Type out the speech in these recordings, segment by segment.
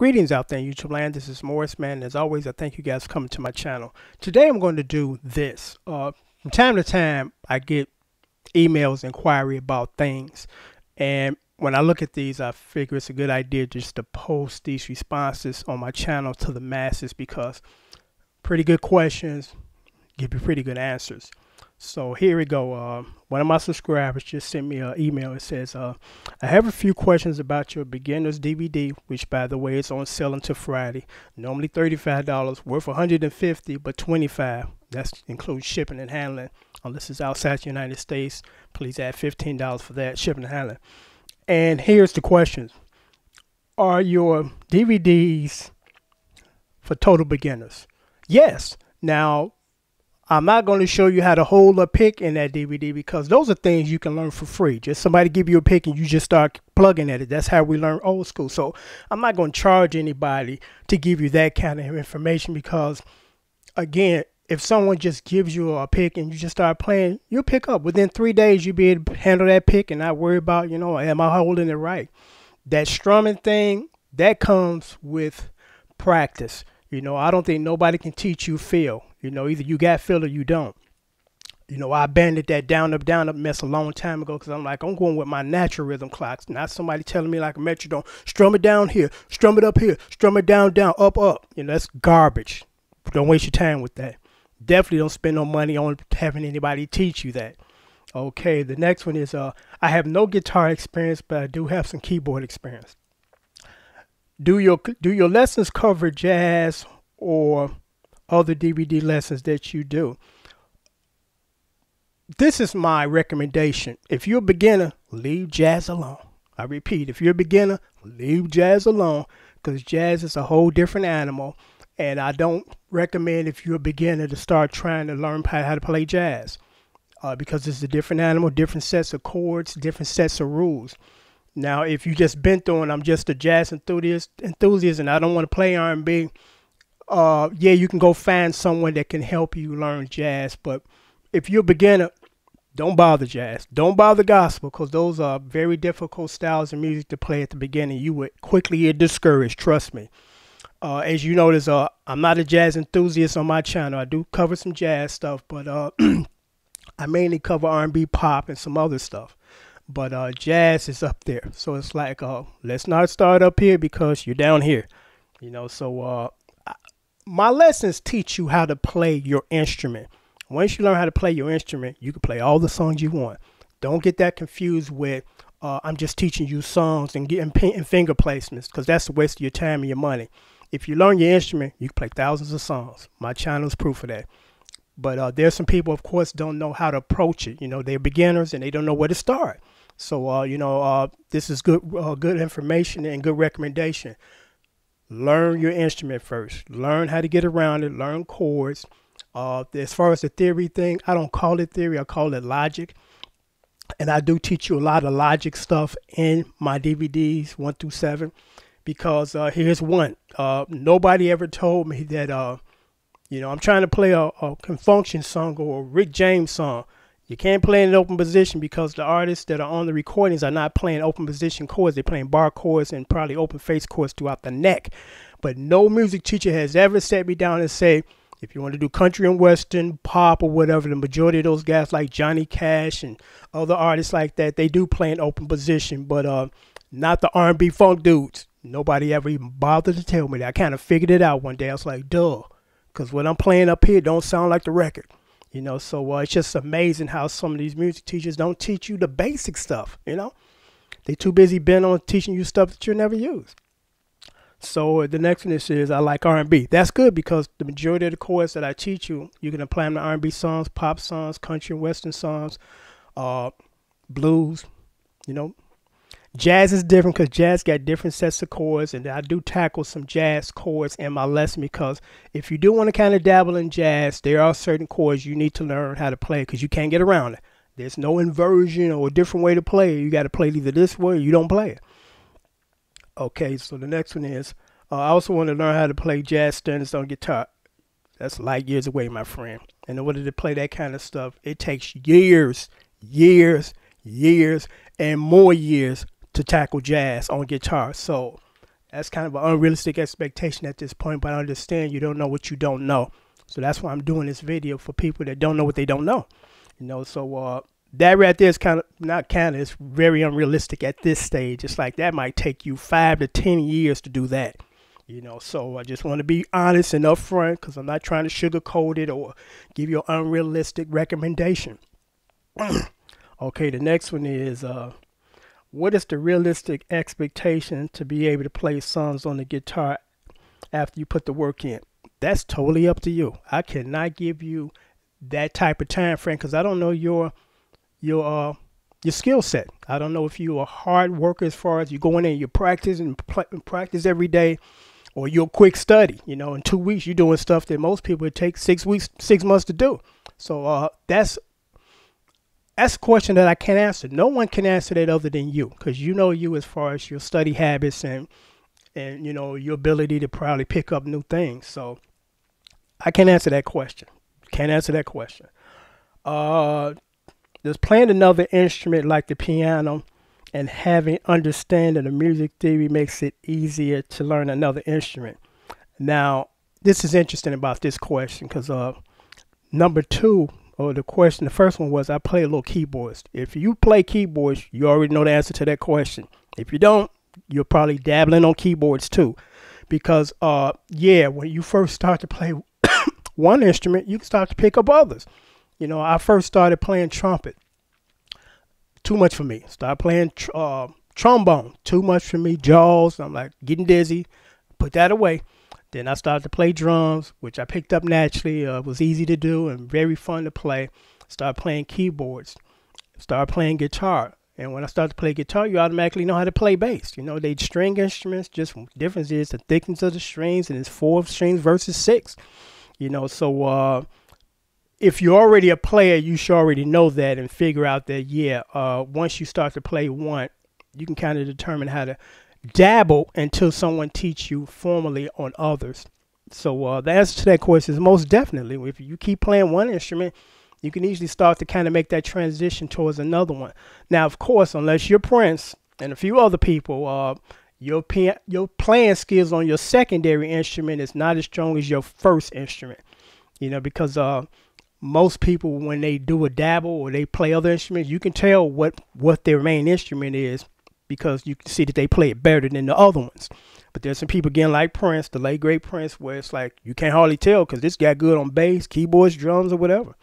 Greetings out there in YouTube land. This is Morris, man. As always, I thank you guys for coming to my channel. Today I'm going to do this. From time to time, I get emails, inquiry about things. And when I look at these, I figure it's a good idea just to post these responses on my channel to the masses because pretty good questions give you pretty good answers. So here we go. One of my subscribers just sent me an email. It says, I have a few questions about your beginner's DVD, which by the way is on sale until Friday. Normally $35, worth $150, but $25. That includes shipping and handling. Unless it's outside the United States, please add $15 for that, shipping and handling. And here's the questions. Are your DVDs for total beginners? Yes. Now, I'm not going to show you how to hold a pick in that DVD because those are things you can learn for free. Just somebody give you a pick and you just start plugging at it. That's how we learn old school. So I'm not going to charge anybody to give you that kind of information because, again, if someone just gives you a pick and you just start playing, you'll pick up. Within 3 days, you'll be able to handle that pick and not worry about, am I holding it right? That strumming thing, that comes with practice. I don't think nobody can teach you feel. Either you got feel or you don't. I abandoned that down up mess a long time ago because I'm going with my natural rhythm clocks, not somebody telling me like a metronome, strum it down here, strum it up here, strum it down, up. That's garbage. Don't waste your time with that. Definitely don't spend no money on having anybody teach you that. Okay, the next one is I have no guitar experience, but I do have some keyboard experience. Do your lessons cover jazz or other DVD lessons that you do? This is my recommendation. If you're a beginner, leave jazz alone. I repeat, if you're a beginner, leave jazz alone because jazz is a whole different animal. And I don't recommend if you're a beginner to start trying to learn how to play jazz because it's a different animal, different sets of chords, different sets of rules. Now, if you just been through and I'm just a jazz enthusiast and I don't want to play R&B, yeah, you can go find someone that can help you learn jazz. But if you're a beginner, don't bother jazz. Don't bother gospel because those are very difficult styles of music to play at the beginning. You would quickly get discouraged, trust me. As you notice, I'm not a jazz enthusiast on my channel. I do cover some jazz stuff, but I mainly cover R&B, pop, and some other stuff. But jazz is up there. So it's like, let's not start up here because you're down here. So my lessons teach you how to play your instrument. Once you learn how to play your instrument, you can play all the songs you want. Don't get that confused with I'm just teaching you songs and getting finger placements because that's a waste of your time and your money. If you learn your instrument, you can play thousands of songs. My channel is proof of that. But there's some people, of course, don't know how to approach it. They're beginners and they don't know where to start. So, this is good information and good recommendation. Learn your instrument first. Learn how to get around it. Learn chords. As far as the theory thing, I don't call it theory. I call it logic. And I do teach you a lot of logic stuff in my DVDs 1 through 7. Because here's one. Nobody ever told me that, I'm trying to play a Confunction song or a Rick James song. You can't play in an open position because the artists that are on the recordings are not playing open position chords. They're playing bar chords and probably open face chords throughout the neck. But no music teacher has ever sat me down and say, if you want to do country and western, pop or whatever, the majority of those guys like Johnny Cash and other artists like that, they do play in open position, but not the R&B funk dudes. Nobody ever even bothered to tell me that. I kind of figured it out one day. I was like, duh, because what I'm playing up here don't sound like the record. So it's just amazing how some of these music teachers don't teach you the basic stuff, They too busy bent on teaching you stuff that you'll never use. So the next one is I like R&B. That's good because the majority of the chords that I teach you, you can apply them to R&B songs, pop songs, country and western songs, blues, Jazz is different because jazz got different sets of chords, and I do tackle some jazz chords in my lesson because if you do want to kind of dabble in jazz, there are certain chords you need to learn how to play because you can't get around it. There's no inversion or a different way to play it. You got to play it either this way or you don't play it. Okay, so the next one is I also want to learn how to play jazz standards on guitar. That's light years away, my friend. And in order to play that kind of stuff, it takes years, and more years to tackle jazz on guitar. So That's kind of an unrealistic expectation at this point, but I understand you don't know what you don't know. So that's why I'm doing this video for people that don't know what they don't know. So that right there is it's very unrealistic at this stage. It's like that might take you 5 to 10 years to do that. So I just want to be honest and upfront because I'm not trying to sugarcoat it or give you an unrealistic recommendation. Okay, the next one is, what is the realistic expectation to be able to play songs on the guitar after you put the work in? That's totally up to you. I cannot give you that type of time frame because I don't know your skill set. I don't know if you're a hard worker as far as you go in there and you practice and practice every day, or you're a quick study. In 2 weeks you're doing stuff that most people would take 6 months to do. So that's a question that I can't answer. No one can answer that other than you, because you as far as your study habits and your ability to probably pick up new things. So I can't answer that question. Does playing another instrument like the piano and having understanding of music theory makes it easier to learn another instrument? Now, this is interesting about this question because number two, or the first one was, I play a little keyboards. If you play keyboards, you already know the answer to that question. If you don't, you're probably dabbling on keyboards too. Because, when you first start to play one instrument, you can start to pick up others. I first started playing trumpet. Too much for me. Started playing trombone. Too much for me. Jaws. I'm like getting dizzy. Put that away. Then I started to play drums, which I picked up naturally. It was easy to do and very fun to play. Started playing keyboards. Started playing guitar. And when I started to play guitar, you automatically know how to play bass. They string instruments. Just the difference is the thickness of the strings, and it's 4 strings versus 6. So if you're already a player, you should already know that and figure out that, once you start to play one, you can kind of determine how to dabble until someone teach you formally on others. So the answer to that question is most definitely. If you keep playing one instrument, you can easily start to kind of make that transition towards another one. Now, of course, unless you're Prince and a few other people, your playing skills on your secondary instrument is not as strong as your first instrument. Because most people, when they do a dabble or they play other instruments, you can tell what their main instrument is because you can see that they play it better than the other ones. But there's some people, again, like Prince, the late great Prince, where it's like you can't hardly tell because this guy good on bass, keyboards, drums, or whatever.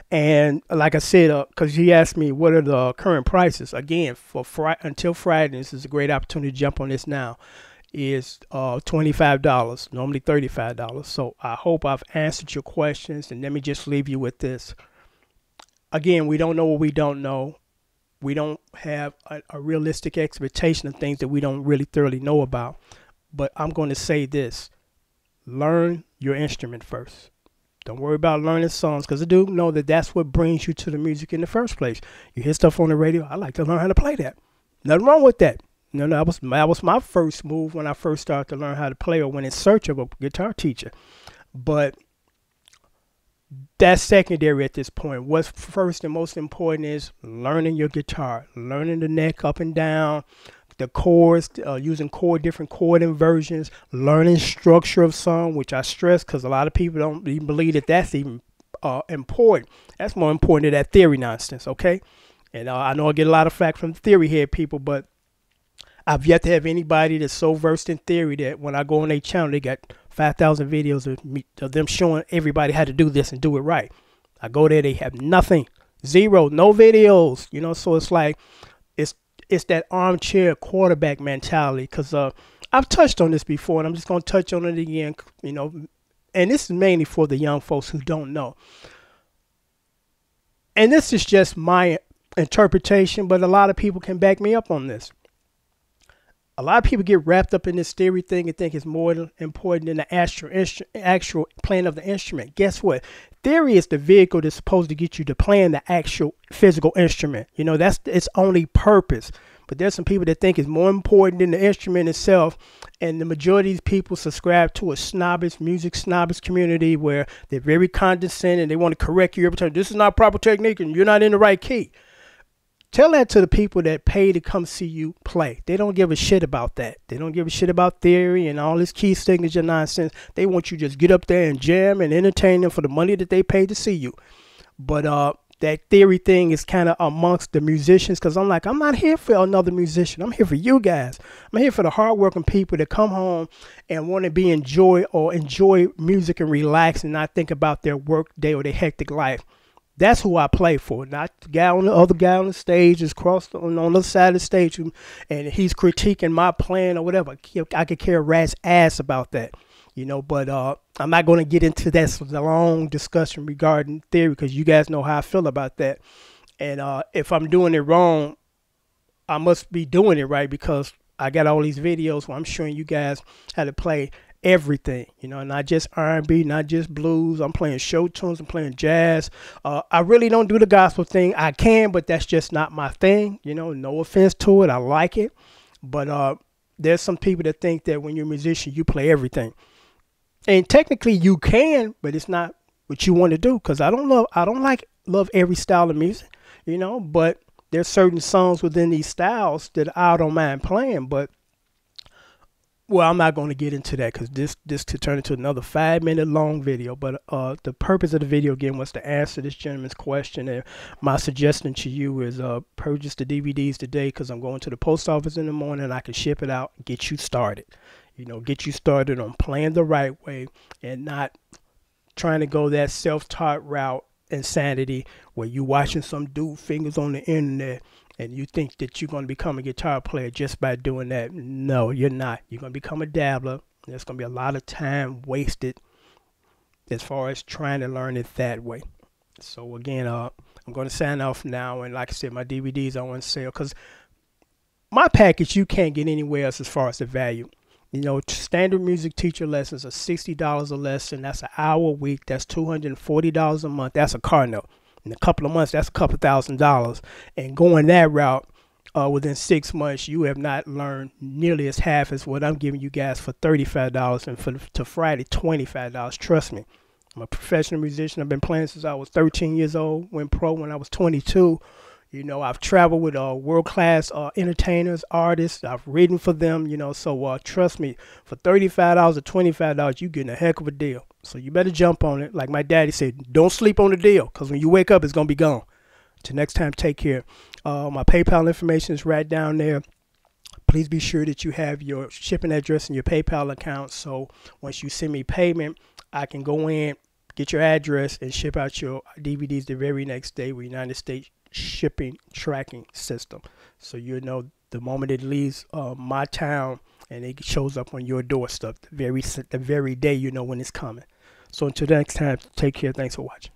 And like I said, because he asked me what are the current prices, again, until Friday, this is a great opportunity to jump on this now, is $25, normally $35. So I hope I've answered your questions, and let me just leave you with this. Again, we don't know what we don't know. We don't have a realistic expectation of things that we don't really thoroughly know about. But I'm going to say this. Learn your instrument first. Don't worry about learning songs, because I do know that that's what brings you to the music in the first place. You hear stuff on the radio. I like to learn how to play that. Nothing wrong with that. That was my first move when I first started to learn how to play or went in search of a guitar teacher. But that's secondary at this point. What's first and most important is learning your guitar, learning the neck up and down, the chords, using different chord inversions, learning structure of song, which I stress because a lot of people don't even believe that that's even important. That's more important than that theory nonsense, okay? And I know I get a lot of flack from theory head people, but I've yet to have anybody that's so versed in theory that when I go on their channel, they got 5,000 videos of them showing everybody how to do this and do it right. I go there, they have nothing, zero, no videos, so it's like, it's that armchair quarterback mentality, because I've touched on this before, and I'm just going to touch on it again, and this is mainly for the young folks who don't know. And this is just my interpretation, but a lot of people can back me up on this. A lot of people get wrapped up in this theory thing and think it's more important than the actual playing of the instrument. Guess what? Theory is the vehicle that's supposed to get you to playing the actual physical instrument. That's its only purpose. But there's some people that think it's more important than the instrument itself. And the majority of these people subscribe to a music snobbish community where they're very condescending. They want to correct you every time. This is not proper technique and you're not in the right key. Tell that to the people that pay to come see you play. They don't give a shit about that. They don't give a shit about theory and all this key signature nonsense. They want you to just get up there and jam and entertain them for the money that they pay to see you. But that theory thing is kind of amongst the musicians, because I'm like, I'm not here for another musician. I'm here for you guys. I'm here for the hardworking people that come home and want to enjoy music and relax and not think about their work day or their hectic life. That's who I play for, not the guy on the other guy on the stage is on the other side of the stage and he's critiquing my playing or whatever. I could care a rat's ass about that, but I'm not going to get into that long discussion regarding theory, because you guys know how I feel about that. And if I'm doing it wrong, I must be doing it right, because I got all these videos where I'm showing you guys how to play everything, not just R&B, not just blues. I'm playing show tunes, I'm playing jazz. I really don't do the gospel thing. I can, but that's just not my thing. No offense to it, I like it, but there's some people that think that when you're a musician you play everything, and technically you can, but it's not what you want to do, because I don't love every style of music, but there's certain songs within these styles that I don't mind playing. But well, I'm not going to get into that, because this could turn into another 5-minute long video. But the purpose of the video, again, was to answer this gentleman's question. And my suggestion to you is purchase the DVDs today, because I'm going to the post office in the morning and I can ship it out and get you started. Get you started on playing the right way and not trying to go that self-taught route, insanity, where you watching some dude fingers on the internet and you think that you're going to become a guitar player just by doing that. No, you're not. You're going to become a dabbler. There's going to be a lot of time wasted as far as trying to learn it that way. So again, I'm going to sign off now. And like I said, my DVDs are on sale, because my package you can't get anywhere else as far as the value. Standard music teacher lessons are $60 a lesson. That's an hour a week. That's $240 a month. That's a car note. In a couple of months, that's a couple $1,000s. And going that route, within 6 months, you have not learned nearly as half as what I'm giving you guys for $35, and to Friday, $25. Trust me, I'm a professional musician. I've been playing since I was 13 years old. Went pro when I was 22. I've traveled with world-class entertainers, artists. I've written for them, so trust me, for $35 or $25, you're getting a heck of a deal. So you better jump on it. Like my daddy said, don't sleep on the deal, because when you wake up, it's going to be gone. Till next time, take care. My PayPal information is right down there. Please be sure that you have your shipping address and your PayPal account, so once you send me payment, I can go in, get your address, and ship out your DVDs the very next day with United States shipping tracking system. So the moment it leaves my town and it shows up on your doorstep, the very day when it's coming. So until next time, take care. Thanks for watching.